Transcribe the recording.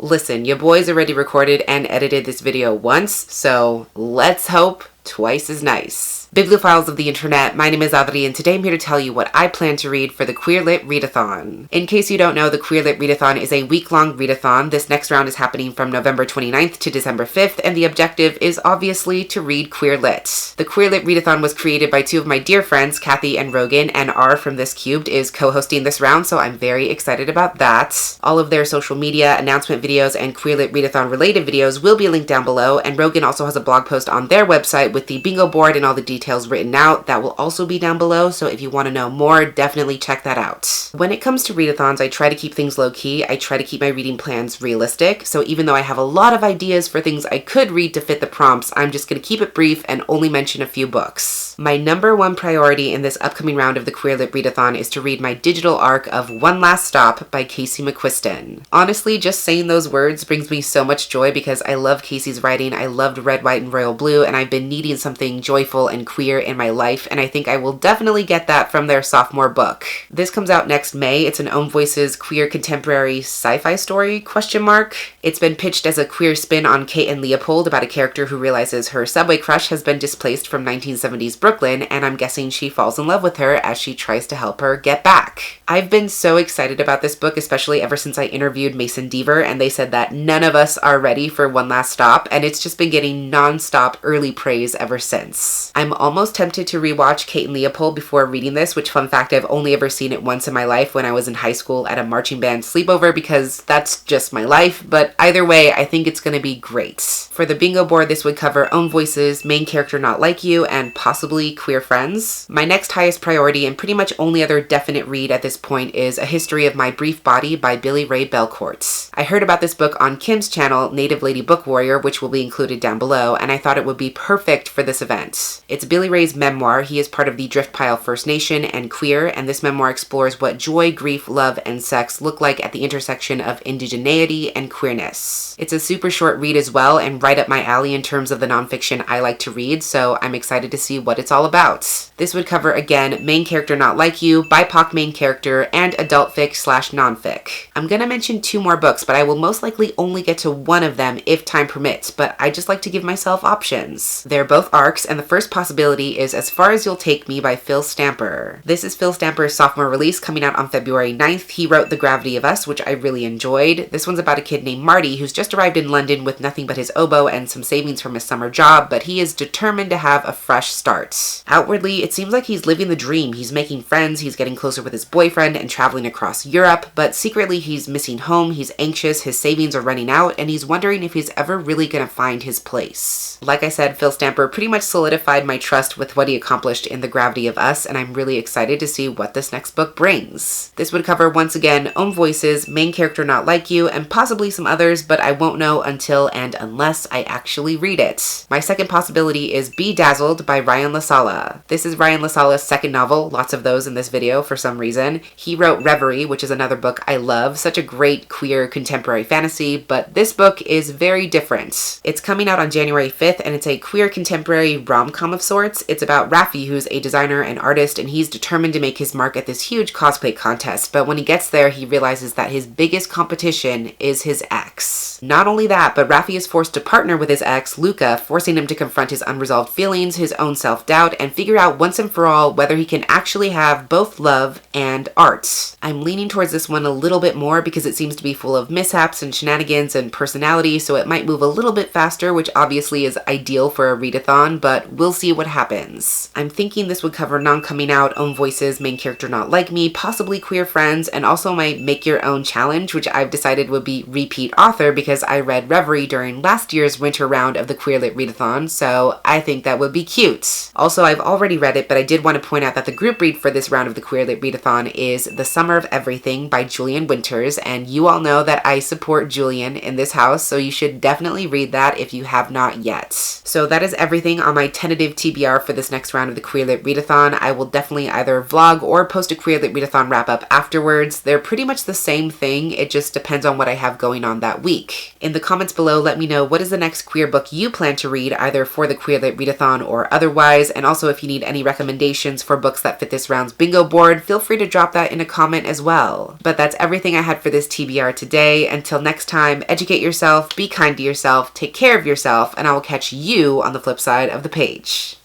Listen, your boys already recorded and edited this video once, so let's hope twice as nice. Bibliophiles of the internet, my name is Adri, and today I'm here to tell you what I plan to read for the Queer Lit Readathon. In case you don't know, the Queer Lit Readathon is a week-long readathon. This next round is happening from November 29th to December 5th, and the objective is obviously to read Queer Lit. The Queer Lit Readathon was created by two of my dear friends, Kathy and Rogan, and R from This Cubed is co-hosting this round, so I'm very excited about that. All of their social media, announcement videos, and Queer Lit Readathon related videos will be linked down below, and Rogan also has a blog post on their website with the bingo board and all the details written out. That will also be down below, so if you want to know more, definitely check that out. When it comes to readathons, I try to keep things low-key. I try to keep my reading plans realistic, so even though I have a lot of ideas for things I could read to fit the prompts, I'm just going to keep it brief and only mention a few books. My number one priority in this upcoming round of the Queer Lit Readathon is to read my digital arc of One Last Stop by Casey McQuiston. Honestly, just saying those words brings me so much joy because I love Casey's writing. I loved Red, White, and Royal Blue, and I've been needing something joyful and queer in my life, and I think I will definitely get that from their sophomore book. This comes out next May. It's an Own Voices queer contemporary sci-fi story, ? It's been pitched as a queer spin on Kate and Leopold about a character who realizes her subway crush has been displaced from 1970s Brooklyn, and I'm guessing she falls in love with her as she tries to help her get back. I've been so excited about this book, especially ever since I interviewed Mason Deaver, and they said that none of us are ready for One Last Stop, and it's just been getting non-stop early praise ever since. I'm almost tempted to rewatch Kate and Leopold before reading this, which, fun fact, I've only ever seen it once in my life when I was in high school at a marching band sleepover because that's just my life, but either way, I think it's going to be great. For the bingo board, this would cover Own Voices, Main Character Not Like You, and possibly Queer Friends. My next highest priority and pretty much only other definite read at this point is A History of My Brief Body by Billy Ray Belcourt. I heard about this book on Kim's channel, Native Lady Book Warrior, which will be included down below, and I thought it would be perfect for this event. It's Billy Ray's memoir. He is part of the Driftpile First Nation and queer, and this memoir explores what joy, grief, love, and sex look like at the intersection of indigeneity and queerness. It's a super short read as well, and right up my alley in terms of the nonfiction I like to read, so I'm excited to see what it's all about. This would cover, again, Main Character Not Like You, BIPOC Main Character, and adult fic/nonfic. I'm gonna mention two more books, but I will most likely only get to one of them if time permits, but I just like to give myself options. They're both arcs, and the first possibility is As Far As You'll Take Me by Phil Stamper. This is Phil Stamper's sophomore release coming out on February 9th. He wrote The Gravity of Us, which I really enjoyed. This one's about a kid named Marty who's just arrived in London with nothing but his oboe and some savings from his summer job, but he is determined to have a fresh start. Outwardly, it seems like he's living the dream. He's making friends, he's getting closer with his boyfriend and traveling across Europe, but secretly he's missing home, he's anxious, his savings are running out, and he's wondering if he's ever really gonna find his place. Like I said, Phil Stamper pretty much solidified my trust with what he accomplished in The Gravity of Us, and I'm really excited to see what this next book brings. This would cover, once again, Own Voices, Main Character Not Like You, and possibly some others, but I won't know until and unless I actually read it. My second possibility is Be Dazzled by Ryan LaSala. This is Ryan LaSala's second novel, lots of those in this video for some reason. He wrote Reverie, which is another book I love, such a great queer contemporary fantasy, but this book is very different. It's coming out on January 5th, and it's a queer contemporary rom-com of sorts. It's about Raffi, who's a designer and artist, and he's determined to make his mark at this huge cosplay contest, but when he gets there, he realizes that his biggest competition is his ex. Not only that, but Raffi is forced to partner with his ex, Luca, forcing him to confront his unresolved feelings, his own self-doubt, and figure out once and for all whether he can actually have both love and art. I'm leaning towards this one a little bit more because it seems to be full of mishaps and shenanigans and personality, so it might move a little bit faster, which obviously is ideal for a readathon, but we'll see what happens. I'm thinking this would cover non-coming out, Own Voices, Main Character Not Like Me, possibly Queer Friends, and also my Make Your Own challenge, which I've decided would be repeat author because I read Reverie during last year's winter round of the Queer Lit Readathon, so I think that would be cute. Also, I've already read it, but I did want to point out that the group read for this round of the Queer Lit Readathon is The Summer of Everything by Julian Winters, and you all know that I support Julian in this house, so you should definitely read that if you have not yet. So that is everything on my tentative TBR TBR for this next round of the Queer Lit Readathon. I will definitely either vlog or post a Queer Lit Readathon wrap-up afterwards. They're pretty much the same thing, it just depends on what I have going on that week. In the comments below, let me know what is the next queer book you plan to read, either for the Queer Lit Readathon or otherwise, and also if you need any recommendations for books that fit this round's bingo board, feel free to drop that in a comment as well. But that's everything I had for this TBR today. Until next time, educate yourself, be kind to yourself, take care of yourself, and I will catch you on the flip side of the page.